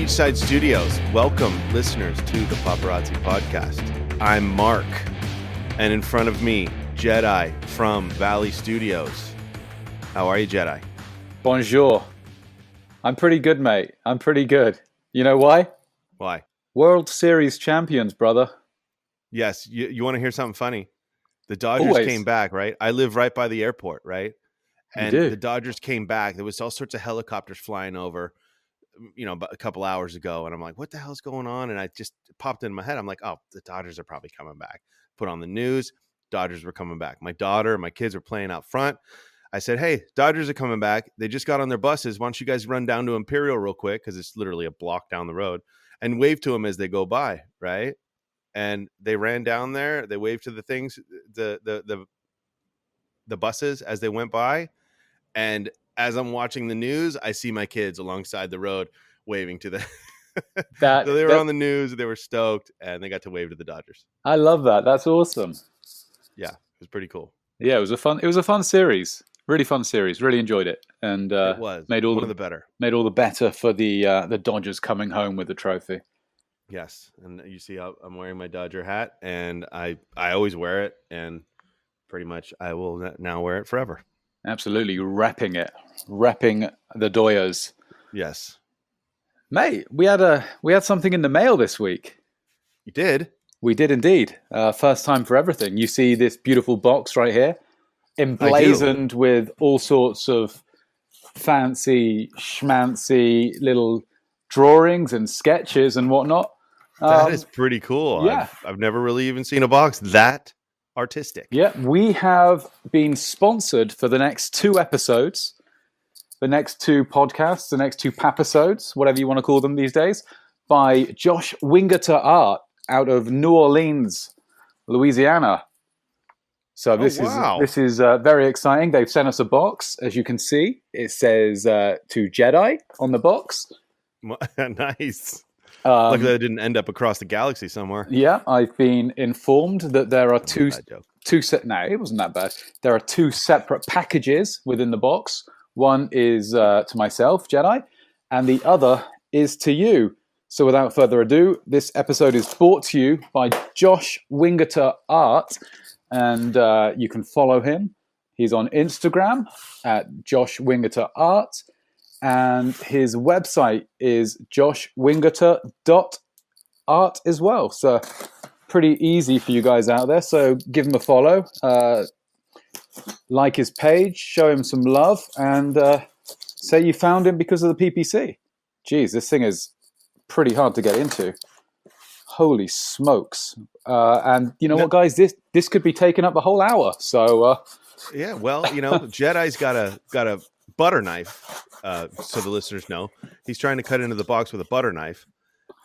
Beachside Studios. Welcome, listeners, to the Paparazzi Podcast. I'm Mark, and in front of me, Jedi from Valley Studios. How are you, Jedi? Bonjour. I'm pretty good, mate. I'm pretty good. You know why? Why? World Series champions, brother. Yes, you want to hear something funny? The Dodgers Always. came back, right? I live right by the airport, right? And You do? the Dodgers came back. There was all sorts of helicopters flying over, about a couple hours ago. And I'm like, what the hell's going on? And I just popped in my head. I'm like, oh, the Dodgers are probably coming back. Put on the news. Dodgers were coming back. My daughter and my kids were playing out front. I said, hey, Dodgers are coming back. They just got on their buses. Why don't you guys run down to Imperial real quick? Because it's literally a block down the road, and wave to them as they go by, right? And they ran down there. They waved to the things, the buses as they went by. And as I'm watching the news, I see my kids alongside the road waving to the. So they were on the news. They were stoked, and they got to wave to the Dodgers. I love that. That's awesome. Yeah, it was pretty cool. Yeah, it was a fun series. Really fun series. Really enjoyed it, and It was made all one of the better. Made all the better for the Dodgers coming home with the trophy. Yes, and you see, I'm wearing my Dodger hat, and I always wear it, and pretty much I will now wear it forever. Absolutely, repping the Doyers. Yes, mate. We had something in the mail this week. You did? We did indeed. First time for everything. You see this beautiful box right here, emblazoned with all sorts of fancy schmancy little drawings and sketches and whatnot. That is pretty cool. Yeah. I've never really even seen a box that artistic. Yeah, we have been sponsored for the next 2 episodes, the next 2 podcasts, the next 2 papisodes, whatever you want to call them these days, by Josh Wingerter Art out of New Orleans, Louisiana. So this is very exciting. They've sent us a box, as you can see. It says to Jedi on the box. Nice. Luckily, that didn't end up across the galaxy somewhere. Yeah, I've been informed that there are two set. No, it wasn't that bad. There are 2 separate packages within the box. One is to myself, Jedi, and the other is to you. So without further ado, this episode is brought to you by Josh Wingerter Art, and you can follow him. He's on Instagram at Josh Wingerter Art. And his website is joshwingerter.art as well. So pretty easy for you guys out there. So give him a follow, like his page, show him some love, and say you found him because of the PPC. Geez, this thing is pretty hard to get into. Holy smokes. And you know what, guys? This could be taking up a whole hour. So yeah, well, Jedi's got a butter knife. So the listeners know, he's trying to cut into the box with a butter knife,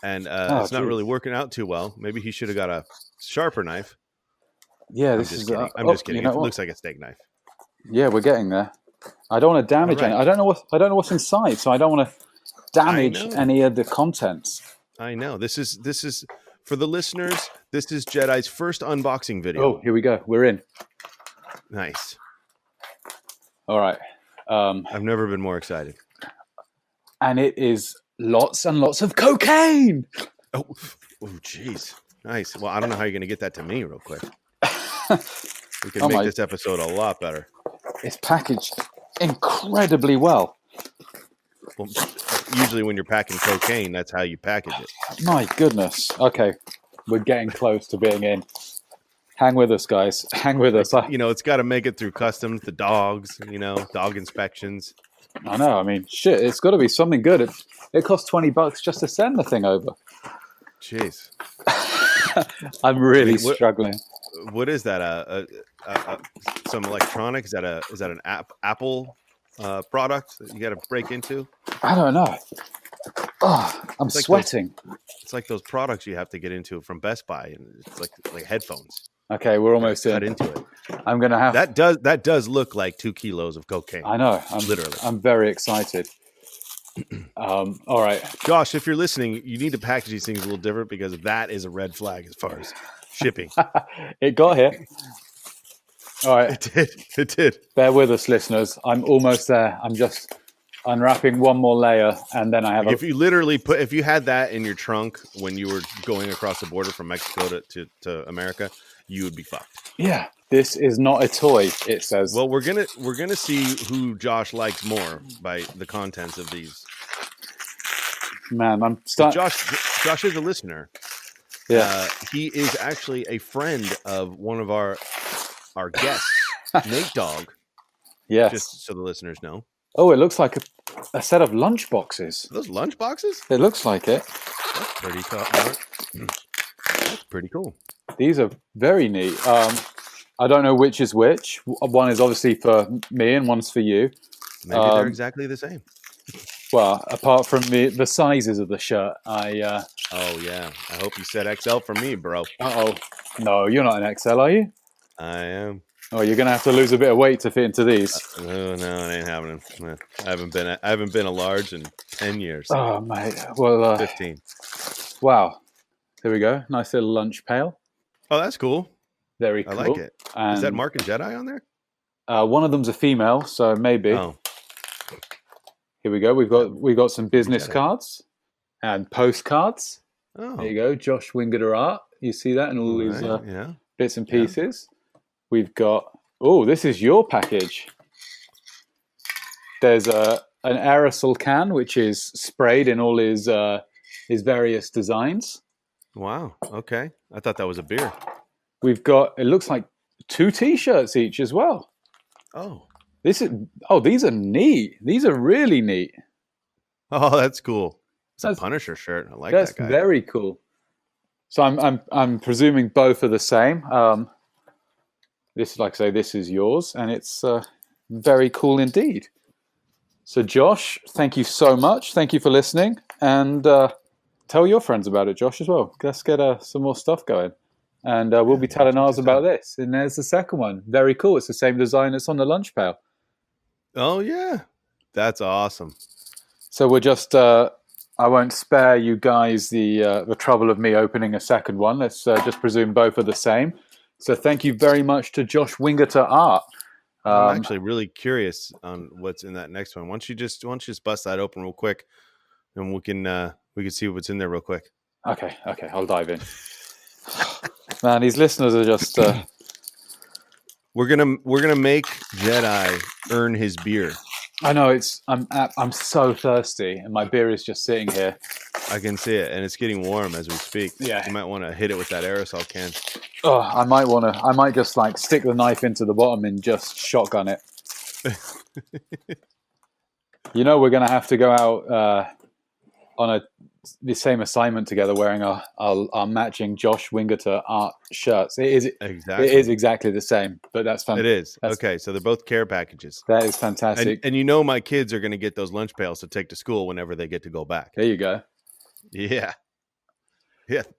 and it's not really working out too well. Maybe he should have got a sharper knife. Yeah, I'm just kidding. It looks like a steak knife. Yeah, we're getting there. I don't want to damage any. I don't know what's inside, so I don't want to damage any of the contents. I know. This is for the listeners. This is Jedi's first unboxing video. Oh, here we go. We're in. Nice. All right. I've never been more excited. And it is lots and lots of cocaine. Oh, jeez. Nice. Well, I don't know how you're going to get that to me real quick. We can make this episode a lot better. It's packaged incredibly well. Well, usually when you're packing cocaine, that's how you package it. My goodness. Okay. We're getting close to being in. Hang with us, guys. Hang with us. It's got to make it through customs, the dogs, dog inspections. I know. I mean, shit, it's got to be something good. It costs $20 just to send the thing over. Jeez. I'm really struggling. What is that? Some electronic? Is that an Apple product that you got to break into? I don't know. Oh, I'm sweating. It's like those products you have to get into from Best Buy, and it's like headphones. Okay, we're almost in. Cut into it. I'm gonna have that does look like 2 kilos of cocaine. I know. I'm very excited. All right, Josh, if you're listening, you need to package these things a little different because that is a red flag as far as shipping. It got here. All right, it did. Bear with us, listeners. I'm almost there. I'm just unwrapping one more layer, and then I have. If you had that in your trunk when you were going across the border from Mexico to America, you would be fucked. Yeah, this is not a toy. It says. Well, we're gonna see who Josh likes more by the contents of these. Man, I'm starting. Josh is a listener. Yeah, he is actually a friend of one of our guests, Nate Dogg. Yes. Just so the listeners know. Oh, it looks like a set of lunch boxes. Are those lunch boxes? It looks like it. That's pretty cool. That's pretty cool. These are very neat. I don't know which is which. One is obviously for me and one's for you. Maybe they're exactly the same. Well, apart from the sizes of the shirt, Oh yeah. I hope you said XL for me, bro. No, you're not an XL, are you? I am. Oh, you're gonna have to lose a bit of weight to fit into these. No, it ain't happening. I haven't been a large in 10 years. Oh, mate. Well, 15. Wow. There we go. Nice little lunch pail. Oh, that's cool. Very cool. I like it. Is that Mark and Jedi on there? One of them's a female, so maybe. Oh. Here we go. We've got some business cards and postcards. Oh. There you go. Josh Wingerter art. You see that in all these bits and pieces. We've got. Oh, this is your package. There's an aerosol can which is sprayed in all his various designs. Wow. Okay. I thought that was a beer. We've got. It looks like 2 T-shirts each as well. Oh. These are neat. These are really neat. Oh, that's cool. It's a Punisher shirt. I like that guy. That's very cool. So I'm presuming both are the same. This, like I say, this is yours, and it's very cool indeed. So, Josh, thank you so much. Thank you for listening, and tell your friends about it, Josh, as well. Let's get some more stuff going, and we'll be telling ours about this. And there's the second one. Very cool. It's the same design that's on the lunch pail. Oh yeah, that's awesome. So we're just. I won't spare you guys the trouble of me opening a second one. Let's just presume both are the same. So thank you very much to Josh Wingerter art. I'm actually really curious on what's in that next one. Why don't you just bust that open real quick, and we can see what's in there real quick. Okay, I'll dive in. Man, these listeners are just. We're gonna make Jedi earn his beer. I know I'm so thirsty, and my beer is just sitting here. I can see it, and it's getting warm as we speak. Yeah, you might want to hit it with that aerosol can. Oh, I might just like stick the knife into the bottom and just shotgun it. We're gonna have to go out on the same assignment together, wearing our matching Josh Wingerter art shirts. It is exactly the same, but that's fun. It is. Okay, so they're both care packages. That is fantastic. And my kids are going to get those lunch pails to take to school whenever they get to go back. There you go. Yeah.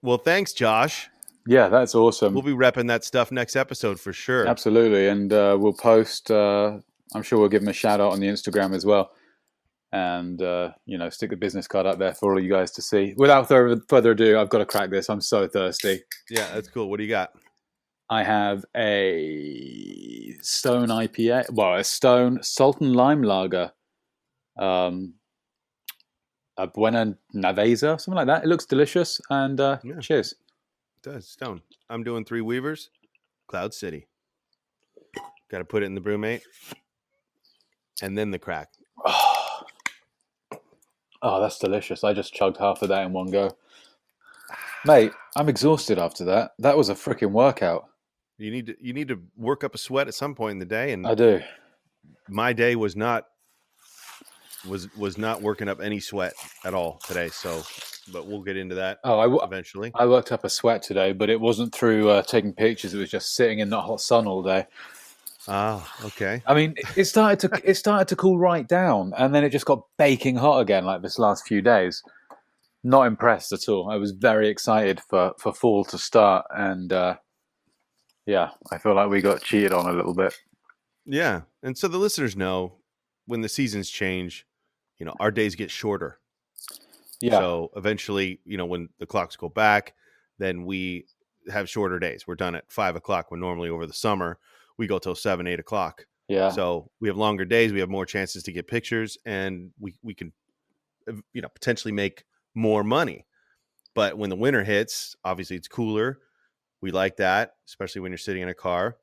Well, thanks, Josh. Yeah, that's awesome. We'll be repping that stuff next episode for sure. Absolutely, and we'll post. I'm sure we'll give them a shout out on the Instagram as well. And stick the business card up there for all of you guys to see. Without further ado, I've got to crack this. I'm so thirsty. Yeah, that's cool. What do you got? I have a Stone IPA. Well, a Stone Salt and Lime Lager. A Buena Naveza, something like that. It looks delicious. And cheers. It does. Stone. I'm doing 3 Weavers. Cloud City. Got to put it in the brewmate. And then the crack. Oh, that's delicious. I just chugged half of that in one go. Mate, I'm exhausted after that. That was a freaking workout. You need to work up a sweat at some point in the day, and I do. My day was not working up any sweat at all today, but we'll get into that eventually. I worked up a sweat today, but it wasn't through taking pictures. It was just sitting in the hot sun all day. Oh, okay. I mean, it started to cool right down, and then it just got baking hot again, like this last few days. Not impressed at all. I was very excited for fall to start, and I feel like we got cheated on a little bit. Yeah, and so the listeners know when the seasons change, our days get shorter. Yeah. So eventually, when the clocks go back, then we have shorter days. We're done at 5 o'clock when normally over the summer we go till 7, 8 o'clock. Yeah. So we have longer days, we have more chances to get pictures, and we can potentially make more money. But when the winter hits, obviously it's cooler. We like that, especially when you're sitting in a car.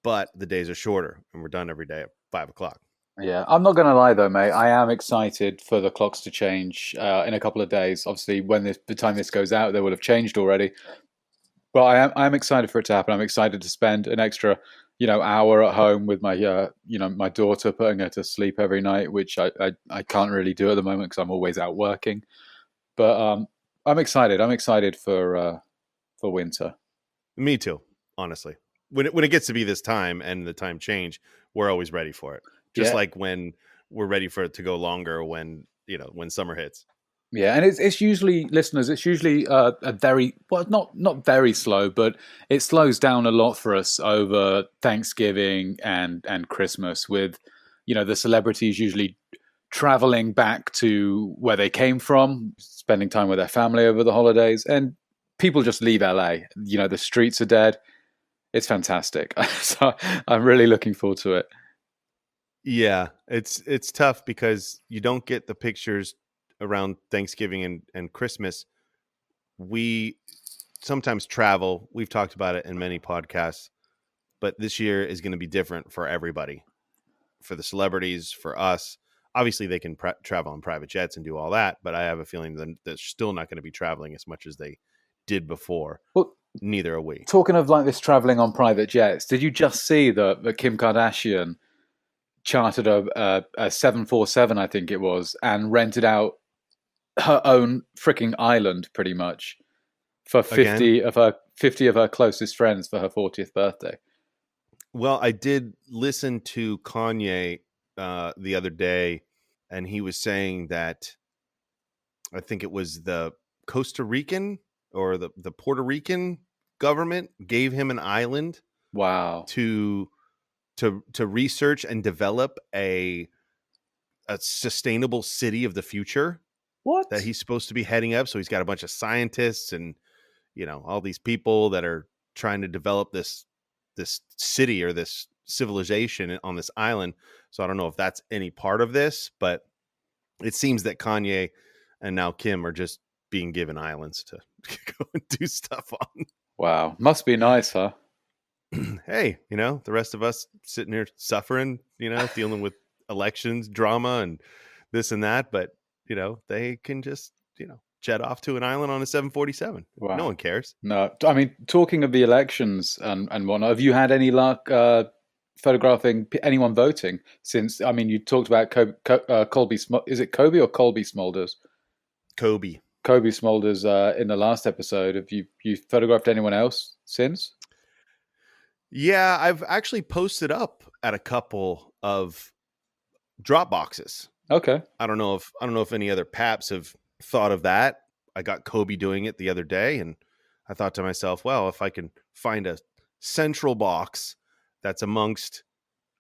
But the days are shorter, and we're done every day at 5 o'clock. Yeah, I'm not going to lie though, mate. I am excited for the clocks to change in a couple of days. Obviously, when the time this goes out, they will have changed already. But I am excited for it to happen. I'm excited to spend an extra, hour at home with my, my daughter, putting her to sleep every night, which I can't really do at the moment because I'm always out working. But I'm excited. I'm excited for winter. Me too, honestly. When it gets to be this time and the time change, we're always ready for it. Just Yeah. like when we're ready for it to go longer when summer hits. Yeah, and it's usually, listeners, it's usually a very, well, not very slow, but it slows down a lot for us over Thanksgiving and Christmas, with the celebrities usually traveling back to where they came from, spending time with their family over the holidays, and people just leave LA. The streets are dead. It's fantastic. So I'm really looking forward to it. Yeah, it's tough because you don't get the pictures around Thanksgiving and Christmas. We sometimes travel. We've talked about it in many podcasts, but this year is going to be different for everybody. For the celebrities, for us, obviously they can travel on private jets and do all that, but I have a feeling that they're still not going to be traveling as much as they did before. Well, neither are we. Talking of like this traveling on private jets, did you just see that Kim Kardashian chartered a 747, I think it was, and rented out her own freaking island pretty much for 50 Again? of her closest friends for her 40th birthday? Well, I did listen to Kanye the other day, and he was saying that I think it was the Costa Rican or the Puerto Rican government gave him an island. Wow. To research and develop a sustainable city of the future. What? That he's supposed to be heading up. So he's got a bunch of scientists and all these people that are trying to develop this city or this civilization on this island. So I don't know if that's any part of this, but it seems that Kanye and now Kim are just being given islands to go and do stuff on. Wow. Must be nice, huh? Hey, the rest of us sitting here suffering, dealing with elections, drama, and this and that. But, they can just, jet off to an island on a 747. Wow. No one cares. No. I mean, talking of the elections and whatnot, have you had any luck photographing anyone voting since? I mean, you talked about Colby. Is it Kobe or Colby Smulders? Kobe Smulders in the last episode. Have you photographed anyone else since? Yeah, I've actually posted up at a couple of drop boxes. Okay. I don't know if any other paps have thought of that. I got Kobe doing it the other day, and I thought to myself, well, if I can find a central box that's amongst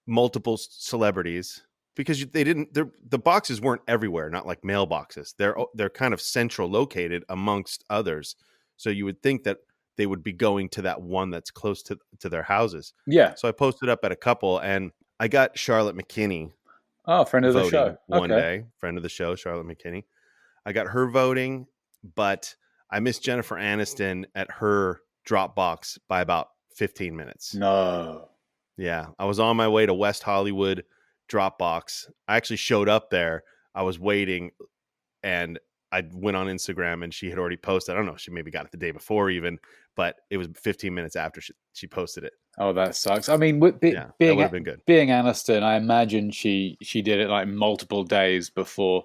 multiple celebrities, because the boxes weren't everywhere, not like mailboxes. They're kind of central located amongst others. So you would think that they would be going to that one that's close to their houses. Yeah. So I posted up at a couple, and I got Charlotte McKinney. Oh, friend of the show. One day, friend of the show, Charlotte McKinney. I got her voting, but I missed Jennifer Aniston at her Dropbox by about 15 minutes. No. Yeah, I was on my way to West Hollywood Dropbox. I actually showed up there. I was waiting, and I went on Instagram, and she had already posted. I don't know, she maybe got it the day before even, but it was 15 minutes after she posted it. Oh, that sucks. I mean, that would have been good. Being Aniston, I imagine she did it like multiple days before.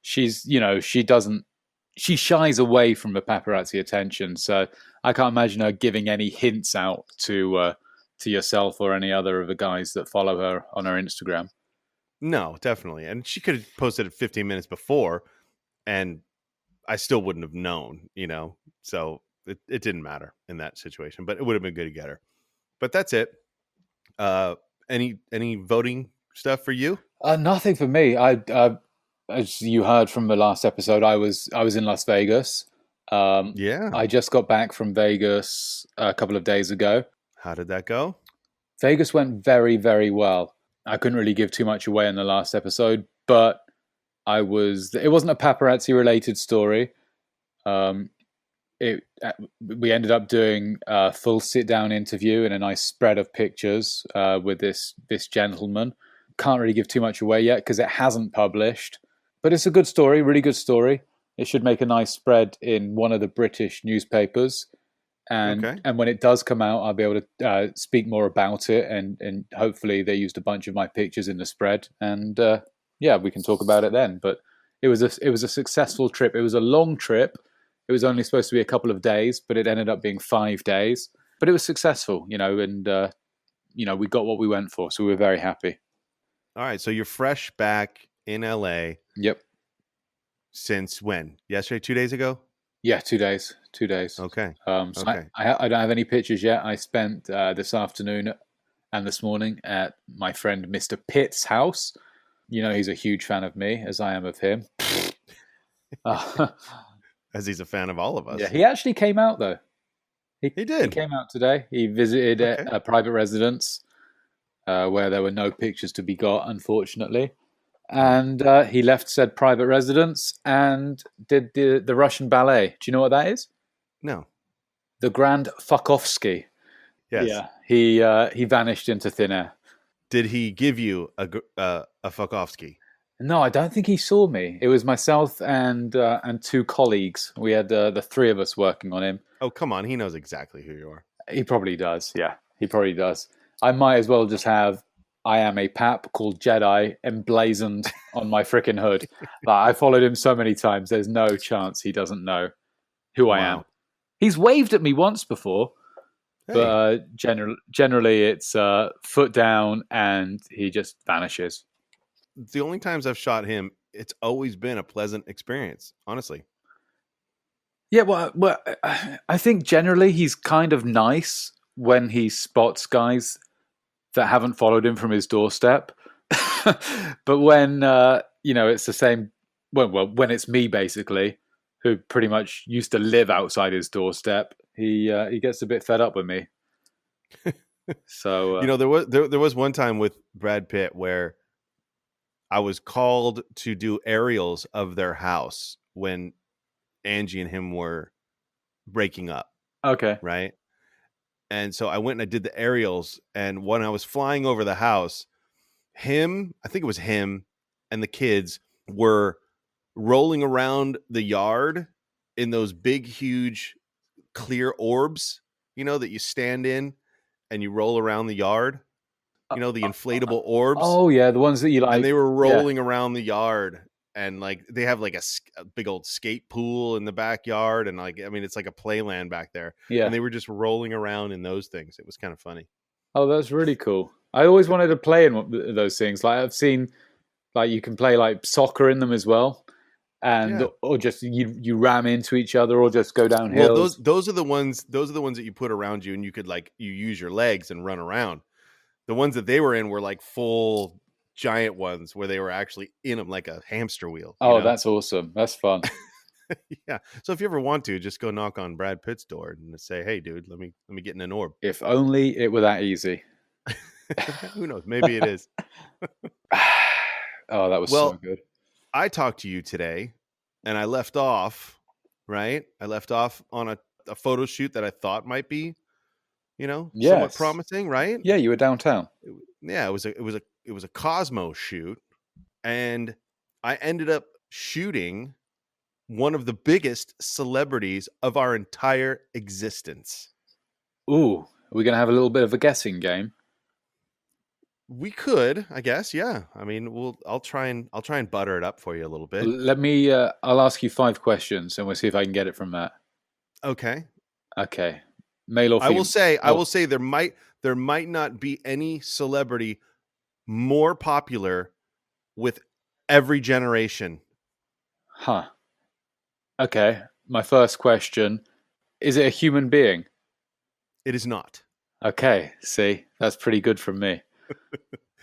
She shies away from the paparazzi attention, so I can't imagine her giving any hints out to yourself or any other of the guys that follow her on her Instagram. No, definitely. And she could have posted it 15 minutes before, and I still wouldn't have known, so it didn't matter in that situation, but it would have been good to get her. But that's it. Any voting stuff for you? Nothing for me. As you heard from the last episode, I was in Las Vegas. Yeah. I just got back from Vegas a couple of days ago. How did that go? Vegas went very, very well. I couldn't really give too much away in the last episode, but it wasn't a paparazzi related story. Um, we ended up doing a full sit down interview and a nice spread of pictures with this gentleman. Can't really give too much away yet because it hasn't published, but it's a good story, really good story. It should make a nice spread in one of the British newspapers, and when it does come out, I'll be able to speak more about it, and hopefully they used a bunch of my pictures in the spread, and yeah, we can talk about it then. But it was a successful trip. It was a long trip. It was only supposed to be a couple of days, but it ended up being 5 days. But it was successful, and we got what we went for, so we were very happy. All right, so you're fresh back in LA. Yep. Since when? Yesterday, 2 days ago? Yeah, 2 days. 2 days. Okay. Okay. I don't have any pictures yet. I spent this afternoon and this morning at my friend Mr. Pitt's house. He's a huge fan of me, as I am of him. As he's a fan of all of us. Yeah, he actually came out, though. He did. He came out today. He visited a private residence where there were no pictures to be got, unfortunately. And he left said private residence and did the Russian ballet. Do you know what that is? No. The Grand Fukovsky. Yes. Yeah. He vanished into thin air. Did he give you a Fukovsky? No, I don't think he saw me. It was myself and 2 colleagues. We had the 3 of us working on him. Oh, come on. He knows exactly who you are. He probably does. Yeah, he probably does. I might as well just have I am a pap called Jedi emblazoned on my freaking hood. I followed him so many times. There's no chance he doesn't know who I am. He's waved at me once before, but generally it's foot down and he just vanishes. The only times I've shot him, it's always been a pleasant experience, honestly. Yeah, well, I think generally he's kind of nice when he spots guys that haven't followed him from his doorstep. But when it's the same, when it's me basically, who pretty much used to live outside his doorstep, he gets a bit fed up with me. So there was one time with Brad Pitt where I was called to do aerials of their house when Angie and him were breaking up. Okay. Right. And so I went and I did the aerials, and when I was flying over the house, I think it was him and the kids were rolling around the yard in those big, huge, clear orbs, that you stand in and you roll around the yard, the inflatable orbs. Oh yeah, the ones that you like. And they were rolling around the yard. And they have a big old skate pool in the backyard, and it's like a playland back there. Yeah, and they were just rolling around in those things. It was kind of funny. Oh, that's really cool. I always wanted to play in those things. Like I've seen, you can play like soccer in them as well, and or just you ram into each other, or just go down hills. Well, those are the ones. Those are the ones that you put around you, and you could you use your legs and run around. The ones that they were in were like full giant ones where they were actually in them like a hamster wheel. That's awesome. That's fun. Yeah. So if you ever want to, just go knock on Brad Pitt's door and say, "Hey, dude, let me get in an orb." If only it were that easy. Who knows? Maybe it is. Oh, that was so good. I talked to you today, and I left off. Right. I left off on a photo shoot that I thought might be, somewhat promising. Right. Yeah, you were downtown. It was a Cosmo shoot, and I ended up shooting one of the biggest celebrities of our entire existence. Ooh, are we going to have a little bit of a guessing game? We could, I guess. Yeah. I mean, I'll try and butter it up for you a little bit. I'll ask you 5 questions and we'll see if I can get it from that. Okay. Male or female? I will say there might not be any celebrity more popular with every generation. Huh. Okay. My first question, is it a human being? It is not. Okay. See, that's pretty good from me.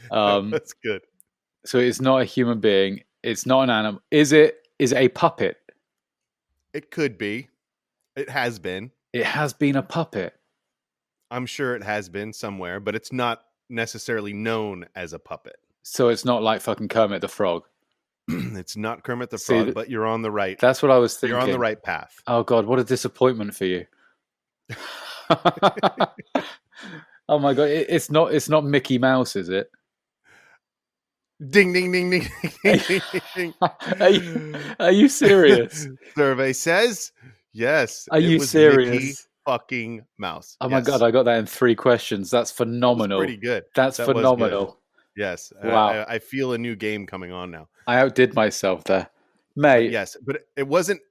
That's good. So it's not a human being. It's not an animal. Is it a puppet? It could be. It has been. It has been a puppet. I'm sure it has been somewhere, but it's not necessarily known as a puppet. So it's not like fucking Kermit the Frog. It's not Kermit the Frog, but you're on the right. That's what I was thinking. You're on the right path. Oh God, what a disappointment for you. Oh my God, it's not Mickey Mouse, is it? Ding, ding, ding, ding, ding, ding. Are you serious? Survey says yes. Are you serious? Mickey fucking Mouse. Oh my God, I got that in 3 questions. That's phenomenal. Pretty good. That's phenomenal. Yes. Wow. I feel a new game coming on now. I outdid myself there, mate. Yes, but it wasn't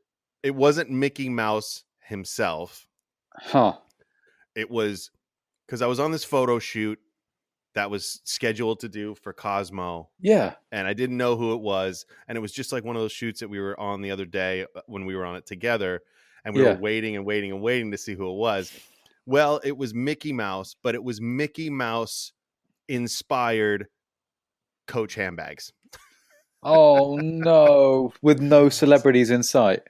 Mickey Mouse himself. Huh. It was because I was on this photo shoot that was scheduled to do for Cosmo. Yeah. And I didn't know who it was. And it was just like one of those shoots that we were on the other day when we were on it together. And we were waiting and waiting and waiting to see who it was. Well, it was Mickey Mouse, but it was Mickey Mouse inspired Coach handbags. Oh no, with no celebrities in sight.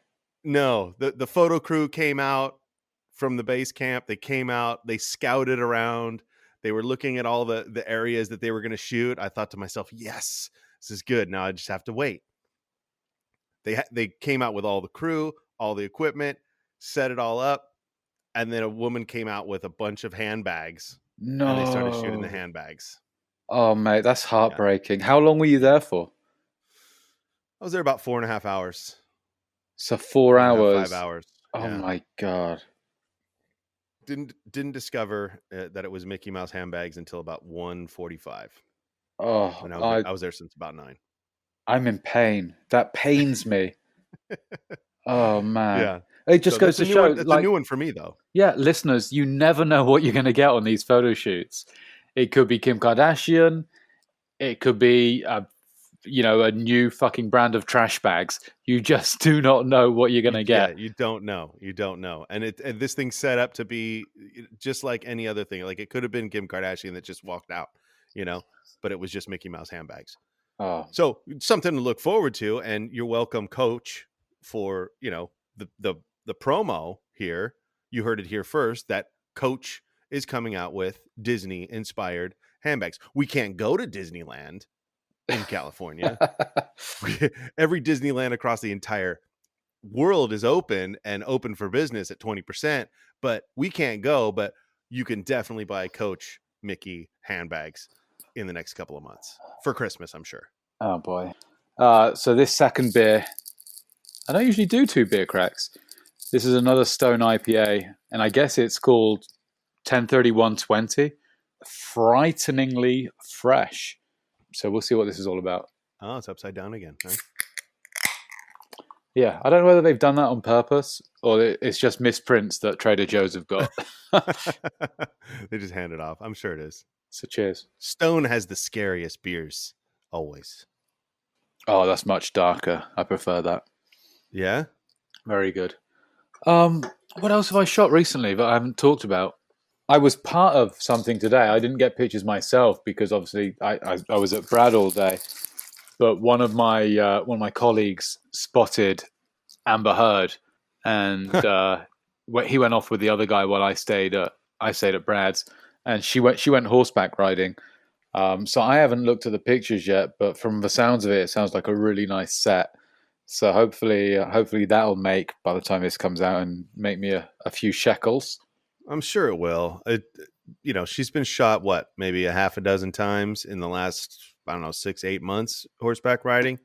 No, the photo crew came out from the base camp. They came out, they scouted around. They were looking at all the areas that they were going to shoot. I thought to myself, yes, this is good. Now I just have to wait. They came out with all the crew, all the equipment, set it all up. And then a woman came out with a bunch of handbags. No. And they started shooting the handbags. Oh, mate, that's heartbreaking. Yeah. How long were you there for? I was there about 4.5 hours. So 4 hours. 5 hours. Oh my God. Didn't discover that it was Mickey Mouse handbags until about 1:45. Oh, and I was there since about 9. I'm in pain. That pains me. Oh man. Yeah. It just goes to show. That's a new one for me, though. Yeah, listeners, you never know what you're going to get on these photo shoots. It could be Kim Kardashian. It could be a new fucking brand of trash bags. You just do not know what you're going to get. Yeah, you don't know. And this thing's set up to be just like any other thing. Like it could have been Kim Kardashian that just walked out, but it was just Mickey Mouse handbags. Oh. So something to look forward to. And you're welcome, Coach, for, the promo here. You heard it here first, that Coach is coming out with Disney inspired handbags. We can't go to Disneyland in California. Every Disneyland across the entire world is open for business at 20%, but we can't go. But you can definitely buy Coach Mickey handbags in the next couple of months for Christmas, I'm sure. Oh boy. So this second beer, I don't usually do 2 beer cracks. This is another Stone IPA, and I guess it's called 103120. Frighteningly fresh. So we'll see what this is all about. Oh, it's upside down again. Huh? Yeah, I don't know whether they've done that on purpose or it's just misprints that Trader Joe's have got. They just hand it off. I'm sure it is. So cheers. Stone has the scariest beers, always. Oh, that's much darker. I prefer that. Yeah? Very good. What else have I shot recently that I haven't talked about? I was part of something today. I didn't get pictures myself because obviously I was at Brad all day. But one of my colleagues spotted Amber Heard, and he went off with the other guy while I stayed at Brad's, and she went horseback riding. So I haven't looked at the pictures yet, but from the sounds of it, it sounds like a really nice set. So hopefully that'll make, by the time this comes out, and make me a few shekels. I'm sure it will. She's been shot, maybe a half a dozen times in the last, 6-8 months horseback riding.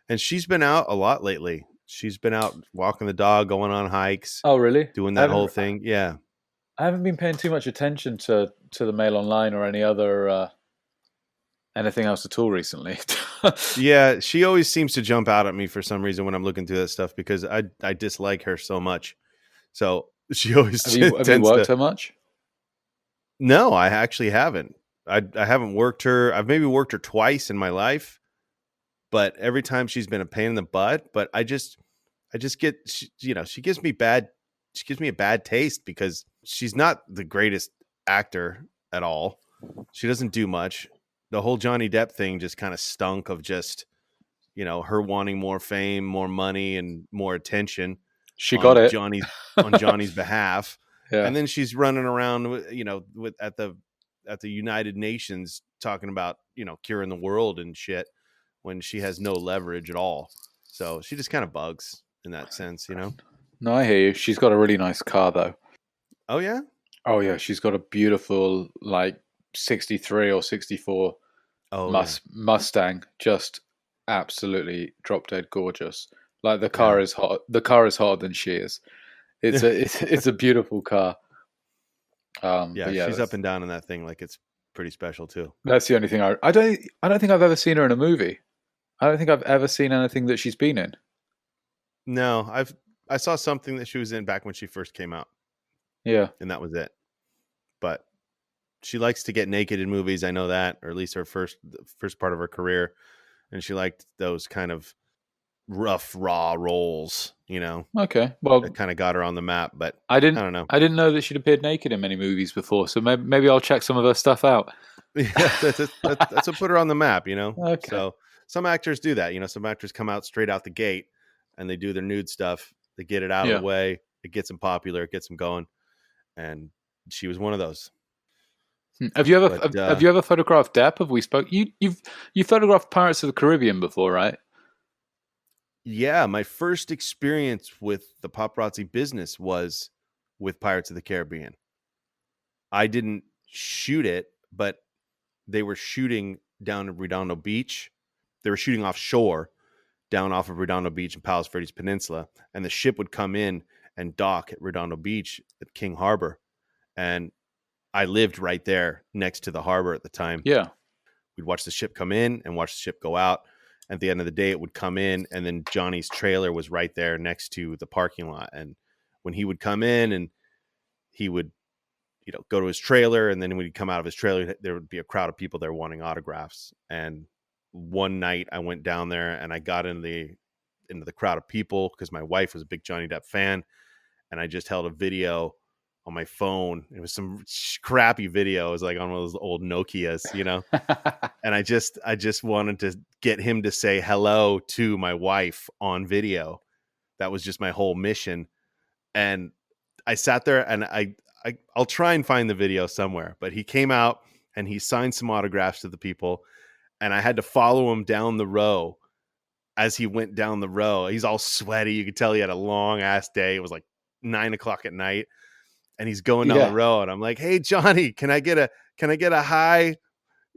And she's been out a lot lately. She's been out walking the dog, going on hikes. Oh, really? Doing that whole thing. Yeah. I haven't been paying too much attention to the Mail Online or any other anything else at all recently. Yeah, she always seems to jump out at me for some reason when I'm looking through that stuff because I dislike her so much. So she always have you worked her much? No, I actually haven't. I haven't worked her. I've maybe worked her twice in my life, but every time she's been a pain in the butt. But I just get, she gives me a bad taste because she's not the greatest actor at all. She doesn't do much. The whole Johnny Depp thing just kind of stunk of just, her wanting more fame, more money, and more attention. She got it on Johnny's behalf. Yeah. And then she's running around, at at the United Nations talking about, curing the world and shit when she has no leverage at all. So she just kind of bugs in that sense, No, I hear you. She's got a really nice car, though. Oh, yeah? Oh, yeah. She's got a beautiful, like, 63 or 64 Mustang. Just absolutely drop dead gorgeous. Like, the car is hot. The car is hotter than she is. It's a beautiful car. She's up and down in that thing like it's pretty special too. That's the only thing I don't think I've ever seen her in a movie. I don't think I've ever seen anything that she's been in. No, I saw something that she was in back when she first came out. Yeah. And that was it. But she likes to get naked in movies, I know that, or at least her first part of her career. And she liked those kind of rough, raw roles, Okay. Well, that kind of got her on the map, but I don't know. I didn't know that she'd appeared naked in many movies before, so maybe I'll check some of her stuff out. Yeah, that's what put her on the map, Okay. So some actors do that, some actors come out straight out the gate and they do their nude stuff. They get it out of the way. It gets them popular. It gets them going. And she was one of those. Have you ever photographed Depp? Have we spoke? You photographed Pirates of the Caribbean before, right? Yeah, my first experience with the paparazzi business was with Pirates of the Caribbean. I didn't shoot it, but they were shooting down at Redondo Beach. They were shooting offshore, down off of Redondo Beach and Palos Verdes Peninsula, and the ship would come in and dock at Redondo Beach at King Harbor. And I lived right there next to the harbor at the time. Yeah. We'd watch the ship come in and watch the ship go out. At the end of the day, it would come in, and then Johnny's trailer was right there next to the parking lot. And when he would come in and he would, go to his trailer, and then when he'd come out of his trailer, there would be a crowd of people there wanting autographs. And one night I went down there and I got into the crowd of people because my wife was a big Johnny Depp fan, and I just held a video on my phone. It was some crappy video. It was like on one of those old Nokias, and I just wanted to get him to say hello to my wife on video. That was just my whole mission. And I sat there and I'll try and find the video somewhere, but he came out and he signed some autographs to the people, and I had to follow him down the row as he went down the row. He's all sweaty. You could tell he had a long ass day. It was like 9:00 at night. And he's going down the road. And I'm like, "Hey, Johnny, can I get a high?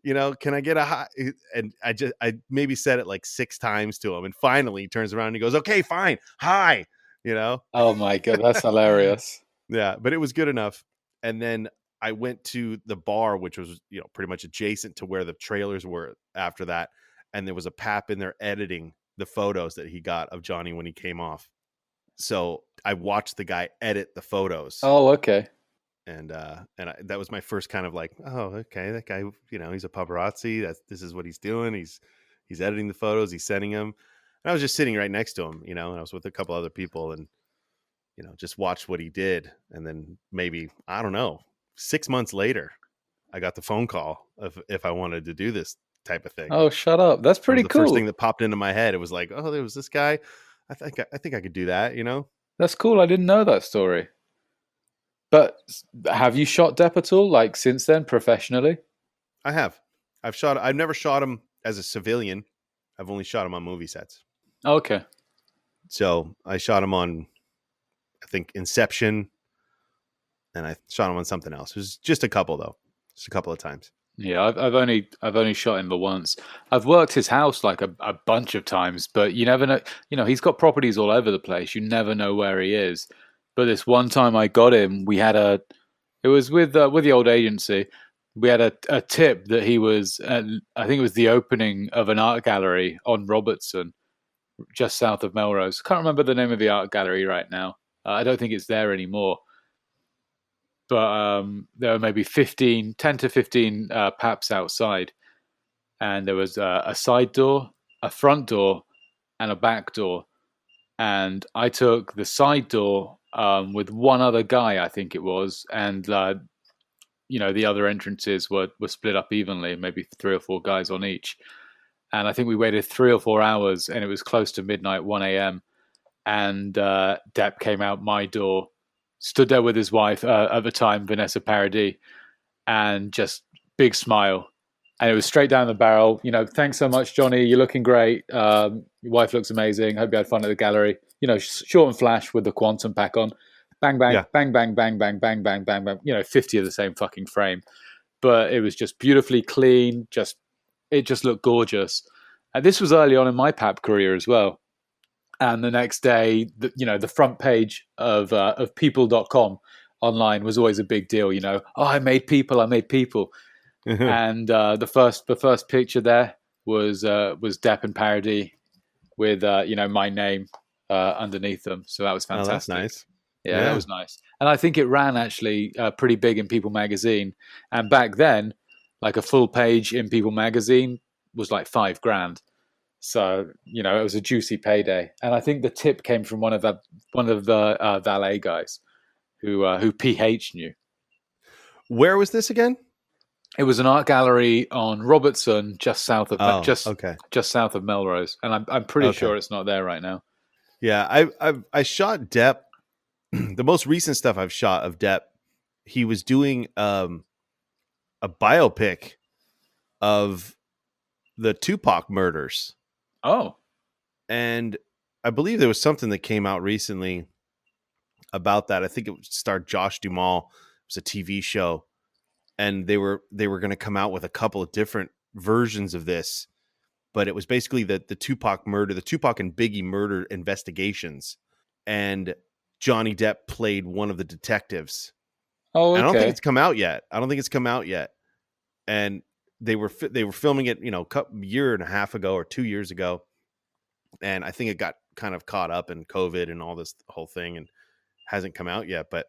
Can I get a high?" And I maybe said it like 6 times to him. And finally he turns around and he goes, "Okay, fine. Hi." Oh my God, that's hilarious. Yeah, but it was good enough. And then I went to the bar, which was, pretty much adjacent to where the trailers were after that. And there was a pap in there editing the photos that he got of Johnny when he came off. So I watched the guy edit the photos. Oh, okay. And that was my first kind of like, oh, okay, that guy, he's a paparazzi. This is what he's doing. He's editing the photos. He's sending them. And I was just sitting right next to him, and I was with a couple other people, and just watched what he did. And then maybe, I don't know, 6 months later, I got the phone call of if I wanted to do this type of thing. Oh, shut up! That's pretty cool. The first thing that popped into my head, it was like, oh, there was this guy. I think I could do that, That's cool. I didn't know that story. But have you shot Depp at all, like since then, professionally? I have. I've never shot him as a civilian. I've only shot him on movie sets. Okay. So I shot him on, I think, Inception, and I shot him on something else. It was just a couple though, just a couple of times. Yeah, I've only shot him the once. I've worked his house like a bunch of times, but you never know. He's got properties all over the place. You never know where he is. But this one time I got him, it was with the old agency. We had a tip that he was at, I think it was the opening of an art gallery on Robertson, just south of Melrose. Can't remember the name of the art gallery right now. I don't think it's there anymore. But there were maybe 10 to 15 paps outside. And there was a side door, a front door, and a back door. And I took the side door with one other guy, I think it was. And, the other entrances were split up evenly, maybe 3 or 4 guys on each. And I think we waited 3 or 4 hours, and it was close to midnight, 1 a.m. And Depp came out my door, stood there with his wife at the time, Vanessa Paradis, and just big smile. And it was straight down the barrel. Thanks so much, Johnny. You're looking great. Your wife looks amazing. Hope you had fun at the gallery. Short and flash with the quantum pack on. Bang, bang, Yeah. bang, bang, bang, bang, bang, bang, bang, bang. 50 of the same fucking frame. But it was just beautifully clean. It just looked gorgeous. And this was early on in my PAP career as well. And the next day, the front page of people.com online was always a big deal. I made people. And the first picture there was Depp and Parody with my name underneath them. So that was fantastic. Oh, that's nice. Yeah, that was nice. And I think it ran actually pretty big in People magazine. And back then, like a full page in People magazine was like $5,000. So it was a juicy payday. And I think the tip came from one of the valet guys who PH knew. Where was this again? It was an art gallery on Robertson, just south of just south of Melrose, and I'm pretty sure it's not there right now. Yeah, I shot Depp. The most recent stuff I've shot of Depp, he was doing a biopic of the Tupac murders. Oh, and I believe there was something that came out recently about that. I think it starred Josh Duhamel. It was a TV show. And they were going to come out with a couple of different versions of this, but it was basically the Tupac murder, the Tupac and Biggie murder investigations, and Johnny Depp played one of the detectives. Oh, okay. I don't think it's come out yet. And they were filming it, a year and a half ago or 2 years ago, and I think it got kind of caught up in COVID and all this whole thing, and hasn't come out yet, but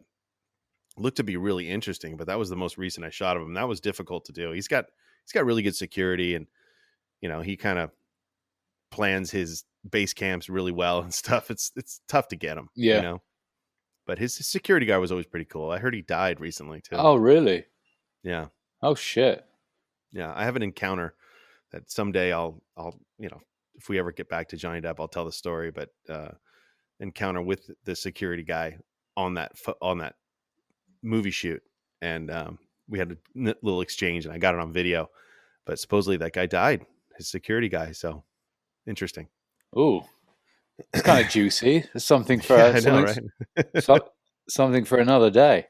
looked to be really interesting. But that was the most recent I shot of him. That was difficult to do. He's got really good security, and he kind of plans his base camps really well and stuff. It's tough to get him. Yeah. But his security guy was always pretty cool. I heard he died recently too. Oh, really? Yeah. Oh, shit. Yeah, I have an encounter that someday I'll if we ever get back to Johnny Depp, I'll tell the story. But encounter with the security guy on that movie shoot, and we had a little exchange, and I got it on video. But supposedly that guy died, his security guy. So interesting. Ooh, it's kind of juicy. It's something for something for another day.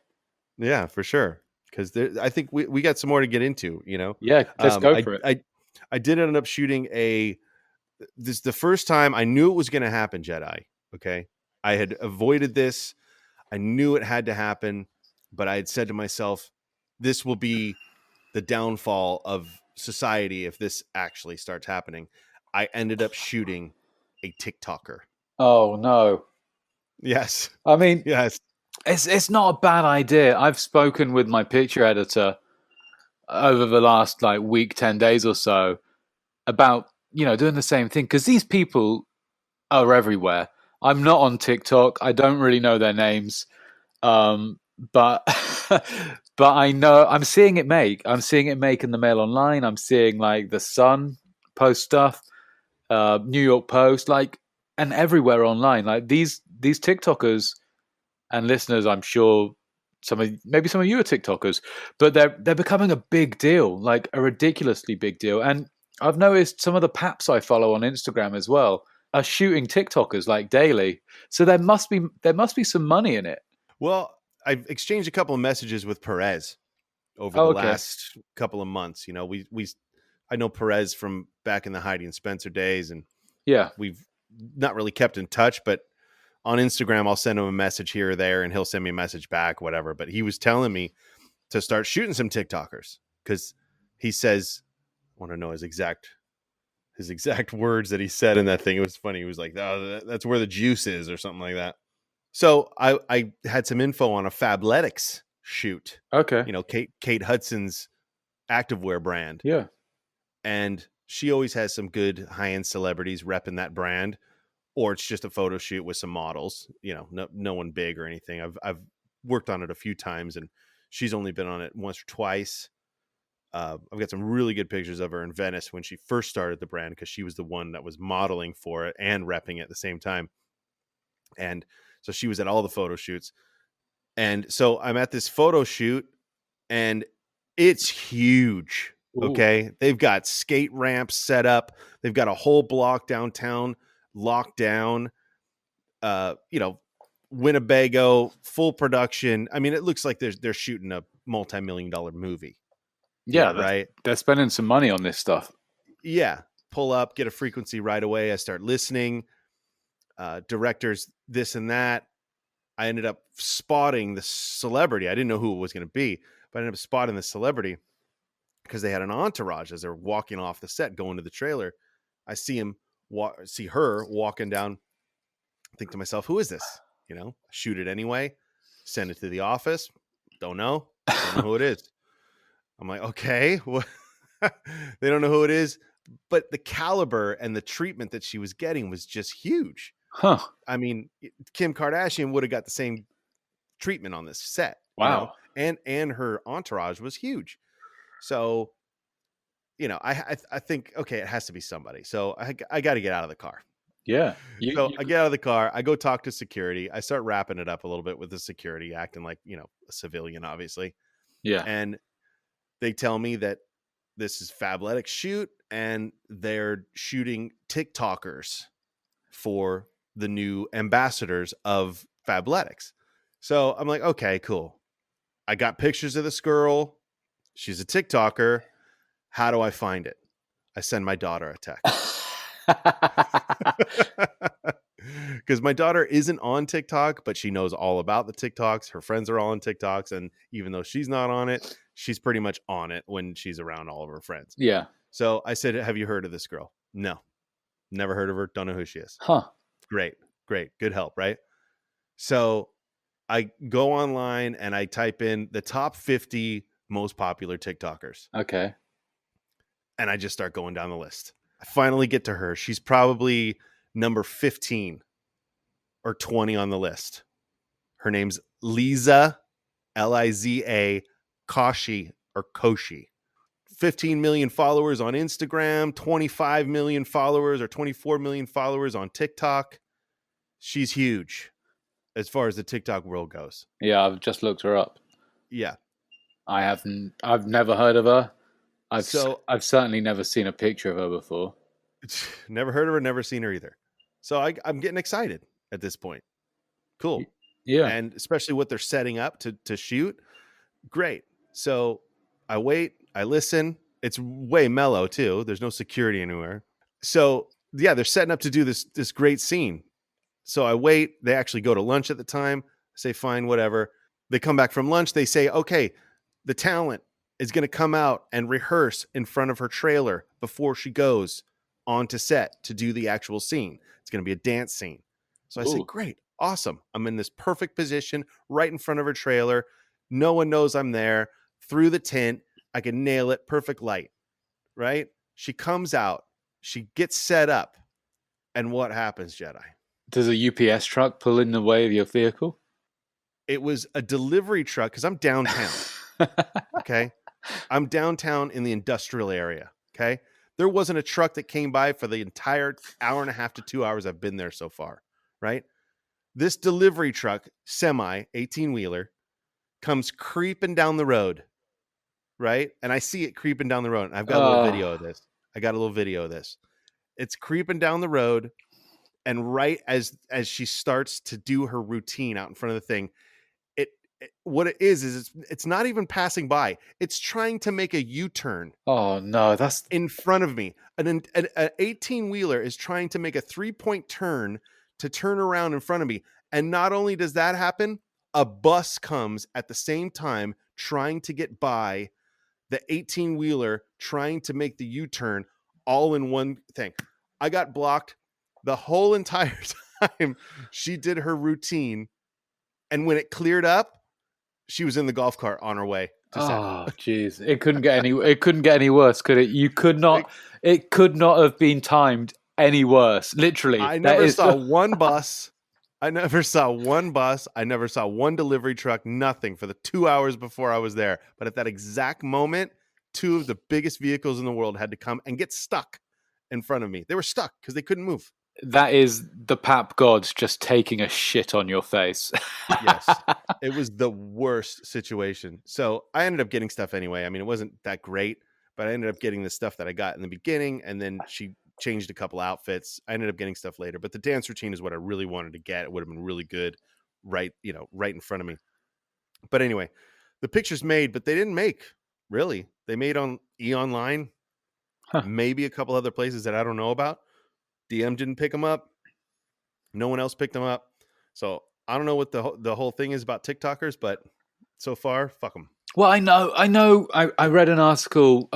Yeah, for sure. Because I think we got some more to get into. Yeah, let's go for it. I did end up shooting this is the first time I knew it was going to happen, Jedi. Okay, I had avoided this. I knew it had to happen. But I had said to myself, this will be the downfall of society if this actually starts happening. I ended up shooting a TikToker. Oh, no. Yes. I mean, yes. It's not a bad idea. I've spoken with my picture editor over the last week, 10 days or so about, doing the same thing. Because these people are everywhere. I'm not on TikTok. I don't really know their names. But I know I'm seeing it make in the Mail Online. I'm seeing the Sun post stuff, New York Post, and everywhere online. These TikTokers and listeners, I'm sure maybe some of you are TikTokers, but they're becoming a big deal, a ridiculously big deal. And I've noticed some of the paps I follow on Instagram as well are shooting TikTokers daily. So there must be some money in it. Well, I've exchanged a couple of messages with Perez over the last couple of months. I know Perez from back in the Heidi and Spencer days, and we've not really kept in touch, but on Instagram, I'll send him a message here or there, and he'll send me a message back, whatever. But he was telling me to start shooting some TikTokers because he says, I want to know his exact words that he said in that thing. It was funny. He was like, "Oh, that's where the juice is," or something like that. So I had some info on a Fabletics shoot. Okay. Kate Hudson's activewear brand. Yeah. And she always has some good high-end celebrities repping that brand, or it's just a photo shoot with some models, no one big or anything. I've worked on it a few times, and she's only been on it once or twice. I've got some really good pictures of her in Venice when she first started the brand, because she was the one that was modeling for it and repping it at the same time. And so she was at all the photo shoots. And so I'm at this photo shoot, and It's huge. Ooh. Okay. They've got skate ramps set up. They've got a whole block downtown locked down. You know, Winnebago, full production. I mean, it looks like they're shooting a multi-million-dollar movie Yeah, here, right? they're spending some money on this stuff. Yeah. Pull up, get a frequency right away. I start listening. Directors, this and that. I ended up spotting the celebrity. I didn't know who it was going to be, but I ended up spotting the celebrity because they had an entourage as they're walking off the set, going to the trailer. I see see her walking down. Think to myself, who is this? You know, shoot it anyway. Send it to the office. Don't know who it is. I'm like, okay, well, they don't know who it is, but the caliber and the treatment that she was getting was just huge. Huh. I mean, Kim Kardashian would have got the same treatment on this set. Wow. You know? And her entourage was huge. So, you know, I think, okay, it has to be somebody. So I got to get out of the car. Yeah. I get out of the car. I go talk to security. I start wrapping it up a little bit with the security, acting like, you know, a civilian, obviously. Yeah. And they tell me that this is Fabletics shoot and they're shooting TikTokers for the new ambassadors of Fabletics. So I'm like, okay, cool. I got pictures of this girl. She's a TikToker. How do I find it? I send my daughter a text. Because my daughter isn't on TikTok, but she knows all about the TikToks. Her friends are all on TikToks. And even though she's not on it, she's pretty much on it when she's around all of her friends. Yeah. So I said, have you heard of this girl? No, never heard of her. Don't know who she is. Huh. Great. Good help, right? So I go online and I type in the top 50 most popular TikTokers. Okay. And I just start going down the list. I finally get to her. She's probably number 15 or 20 on the list. Her name's Liza, Liza Koshy or Koshy. 15 million followers on Instagram, 25 million followers or 24 million followers on TikTok. She's huge as far as the TikTok world goes. Yeah, I've just looked her up. Yeah. I've never heard of her. I've certainly never seen a picture of her before. Never heard of her, never seen her either. So I'm getting excited at this point. Cool. Yeah. And especially what they're setting up to shoot. Great. So I wait, I listen. It's way mellow too. There's no security anywhere. So yeah, they're setting up to do this great scene. So I wait. They actually go to lunch at the time. I say, fine, whatever. They come back from lunch. They say, okay, the talent is going to come out and rehearse in front of her trailer before she goes onto set to do the actual scene. It's going to be a dance scene. So I say, great, awesome. I'm in this perfect position right in front of her trailer. No one knows I'm there. Through the tent, I can nail it. Perfect light, right? She comes out. She gets set up. And what happens, Jedi? Does a UPS truck pull in the way of your vehicle? It was a delivery truck because I'm downtown. Okay. I'm downtown in the industrial area. Okay. There wasn't a truck that came by for the entire hour and a half to 2 hours I've been there so far. Right. This delivery truck, semi 18-wheeler, comes creeping down the road. Right. And I see it creeping down the road. And I've got a little video of this. It's creeping down the road. And right as she starts to do her routine out in front of the thing, what it is it's not even passing by. It's trying to make a U-turn. Oh no, that's in front of me. An 18-wheeler is trying to make a 3-point turn to turn around in front of me. And not only does that happen, a bus comes at the same time trying to get by the 18-wheeler trying to make the U-turn all in one thing. I got blocked the whole entire time she did her routine. And when it cleared up, she was in the golf cart on her way to set. Oh, jeez. It couldn't get any worse, could it? It could not have been timed any worse. Literally. I never saw one bus. I never saw one delivery truck, nothing for the 2 hours before I was there. But at that exact moment, 2 of the biggest vehicles in the world had to come and get stuck in front of me. They were stuck because they couldn't move. That is the pap gods just taking a shit on your face. Yes. It was the worst situation. So I ended up getting stuff anyway. I mean, it wasn't that great, but I ended up getting the stuff that I got in the beginning, and then she changed a couple outfits. I ended up getting stuff later, but the dance routine is what I really wanted to get. It would have been really good right in front of me. But anyway, the pictures made, but they didn't make, really. They made on eOnline, maybe a couple other places that I don't know about. DM didn't pick them up. No one else picked them up. So I don't know what the whole thing is about TikTokers, but so far, fuck them. Well, I know. I read an article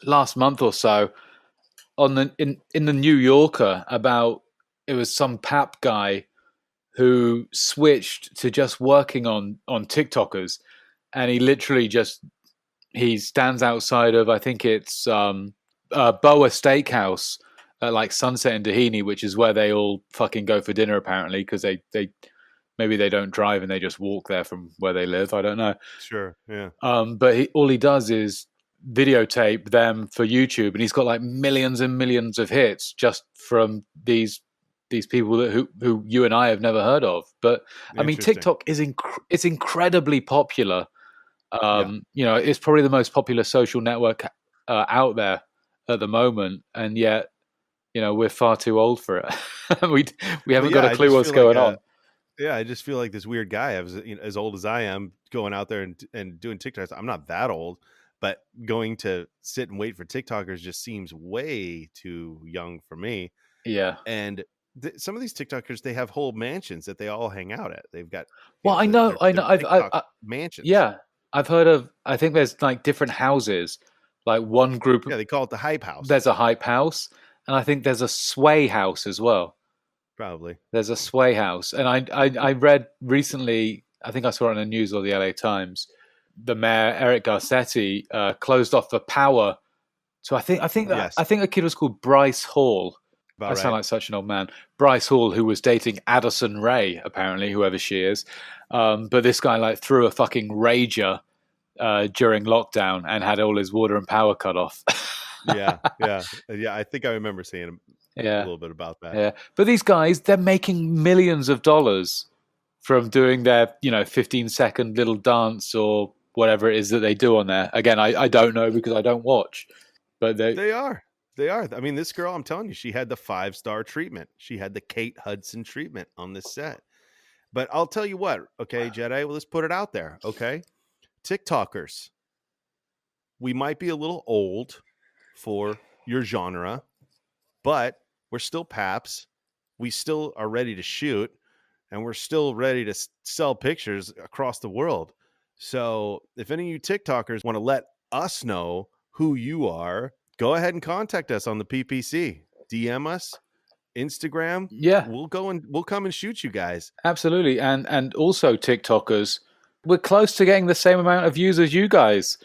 last month or so on in the New Yorker about, it was some pap guy who switched to just working on TikTokers, and he literally he stands outside of, I think it's Boa Steakhouse at like Sunset in Doheny, which is where they all fucking go for dinner apparently, because they maybe they don't drive and they just walk there from where they live. I don't know. Sure, yeah. But all he does is videotape them for YouTube, and he's got like millions and millions of hits just from these people who you and I have never heard of. But I mean, TikTok is it's incredibly popular. It's probably the most popular social network out there at the moment, and yet, we're far too old for it. we haven't got a clue what's going on. Yeah, I just feel like this weird guy. I was as old as I am, going out there and doing TikToks. I'm not that old, but going to sit and wait for TikTokers just seems way too young for me. Yeah. And some of these TikTokers, they have whole mansions that they all hang out at. They've got I know. I've mansions. Yeah, I've heard of. I think there's like different houses. Like one group. Yeah, they call it the hype house. There's a hype house, and I think there's a sway house as well. Probably there's a sway house, and I read recently. I think I saw it on the news or the LA Times. The mayor Eric Garcetti closed off the power. So I think a kid was called Bryce Hall. I sound like such an old man. Bryce Hall, who was dating Addison Rae, apparently, whoever she is. But this guy like threw a fucking rager during lockdown and had all his water and power cut off. yeah. I think I remember seeing a little bit about that. Yeah, but these guys, they're making millions of dollars from doing their 15-second little dance or whatever it is that they do on there. Again, I don't know because I don't watch, but they are. I mean, this girl, I'm telling you, she had the 5-star treatment. She had the Kate Hudson treatment on this set. But I'll tell you what, okay, Jedi, well, let's put it out there, okay? TikTokers, we might be a little old for your genre, but we're still paps. We still are ready to shoot, and we're still ready to sell pictures across the world. So if any of you TikTokers want to let us know who you are, go ahead and contact us on the PPC. DM us, Instagram. Yeah, we'll come and shoot you guys. Absolutely, and also TikTokers, we're close to getting the same amount of views as you guys.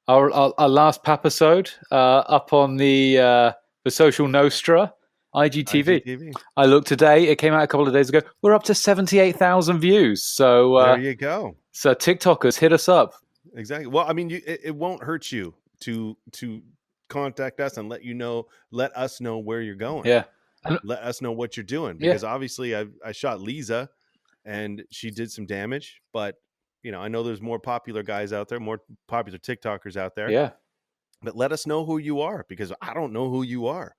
Our last papisode up on the Social Nostra, IGTV. I looked today; it came out a couple of days ago. We're up to 78,000 views. So there you go. So TikTokers, hit us up. Exactly. Well, I mean, it won't hurt you to contact us and let us know where you're going. Yeah. Let us know what you're doing, because obviously I shot Lisa and she did some damage, but I know there's more popular guys out there, more popular TikTokers out there. Yeah. But let us know who you are, because I don't know who you are.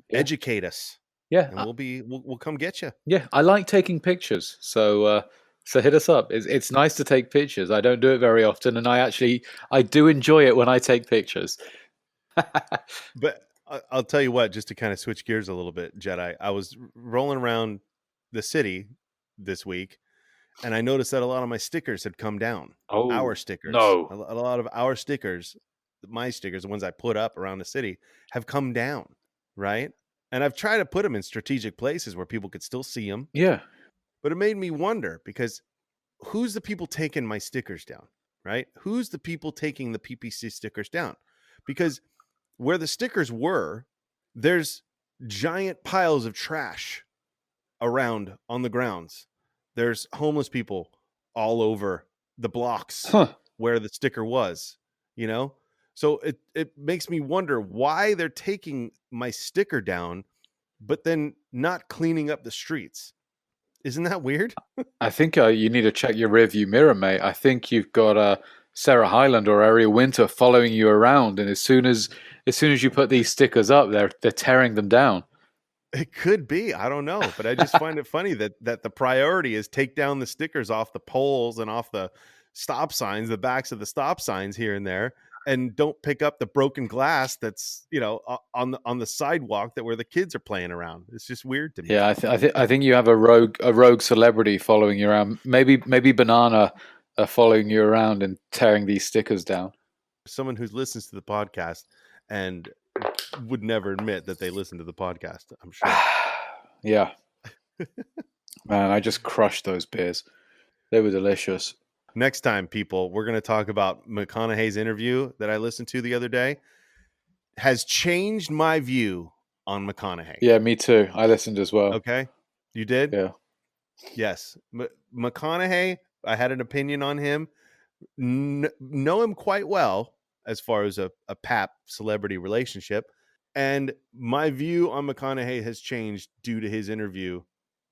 Yeah. Educate us. Yeah. And we'll come get you. Yeah. I like taking pictures. So hit us up. It's nice to take pictures. I don't do it very often, and I do enjoy it when I take pictures. But I'll tell you what, just to kind of switch gears a little bit, Jedi, I was rolling around the city this week, and I noticed that a lot of my stickers had come down. Oh, our stickers. No. A lot of our stickers, my stickers, the ones I put up around the city, have come down, right? And I've tried to put them in strategic places where people could still see them. Yeah. But it made me wonder, because who's the people taking my stickers down, right? Who's the people taking the PPC stickers down? Because where the stickers were, there's giant piles of trash around on the grounds. There's homeless people all over the blocks where the sticker was, So it makes me wonder why they're taking my sticker down, but then not cleaning up the streets. Isn't that weird? I think you need to check your rearview mirror, mate. I think you've got Sarah Hyland or Ariel Winter following you around, and as soon as you put these stickers up, they're tearing them down. It could be. I don't know, but I just find it funny that the priority is take down the stickers off the poles and off the stop signs, the backs of the stop signs here and there, and don't pick up the broken glass that's, you know, on the sidewalk where the kids are playing around. It's just weird to me. Yeah, I think you have a rogue celebrity following you around. Maybe Banana following you around and tearing these stickers down. Someone who listens to the podcast and would never admit that they listen to the podcast, I'm sure. Yeah. Man, I just crushed those beers. They were delicious. Next time, people, we're going to talk about McConaughey's interview that I listened to the other day. Has changed my view on McConaughey. Yeah, me too. I listened as well. Okay. You did? Yeah. Yes. McConaughey, I had an opinion on him. Know him quite well as far as a pap celebrity relationship. And my view on McConaughey has changed due to his interview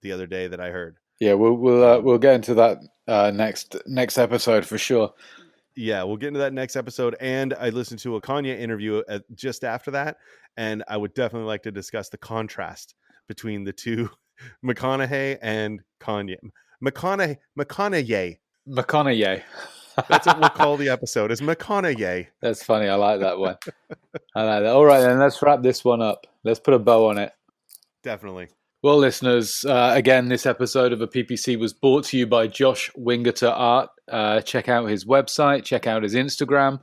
the other day that I heard. Yeah, we'll get into that next episode for sure. Yeah, we'll get into that next episode. And I listened to a Kanye interview just after that, and I would definitely like to discuss the contrast between the two, McConaughey and Kanye. McConaughey. That's what we'll call the episode, is McConaughey. That's funny. I like that one. I like that. All right, then let's wrap this one up. Let's put a bow on it. Definitely. Well, listeners, again, this episode of a PPC was brought to you by Josh Wingerter Art. Check out his website. Check out his Instagram.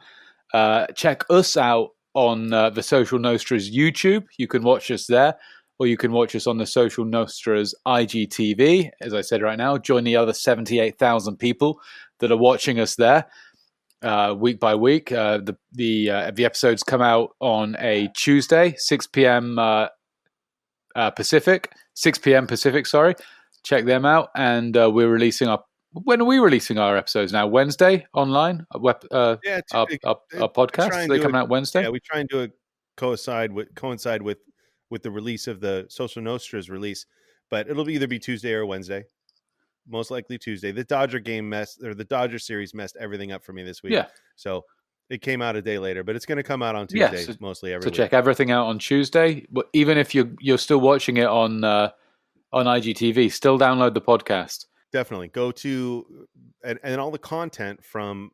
Check us out on the Social Nostra's YouTube. You can watch us there, or you can watch us on the Social Nostra's IGTV. As I said right now, join the other 78,000 people that are watching us there week by week. The episodes come out on a Tuesday, 6 p.m. Pacific. 6 p.m. Pacific, sorry. Check them out. And we're releasing when are we releasing our episodes now? Wednesday online? Our podcast? They coming out Wednesday? Yeah, we try and do it coincide with the release of the Social Nostra's release, but it'll either be Tuesday or Wednesday. Most likely Tuesday. The Dodger Dodger series messed everything up for me this week. Yeah. So it came out a day later, but it's going to come out on Tuesday mostly every week. So check everything out on Tuesday. But even if you're still watching it on IGTV, still download the podcast. Definitely go to and all the content from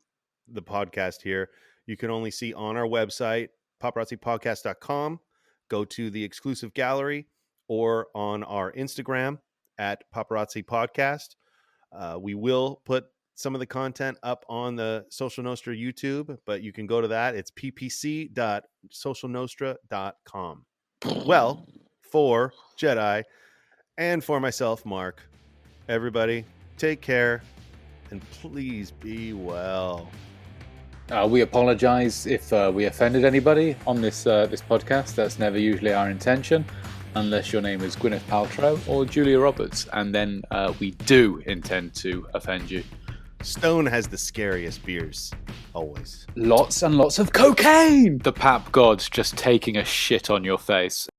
the podcast here you can only see on our website, paparazzipodcast.com. Go to the exclusive gallery or on our Instagram at Paparazzi Podcast. We will put some of the content up on the Social Nostra YouTube, but you can go to that. It's ppc.socialnostra.com. Well, for Jedi and for myself, Mark, everybody, take care and please be well. We apologize if we offended anybody on this podcast. That's never usually our intention, unless your name is Gwyneth Paltrow or Julia Roberts, and then we do intend to offend you. Stone has the scariest beers, always. Lots and lots of cocaine! The pap god's just taking a shit on your face.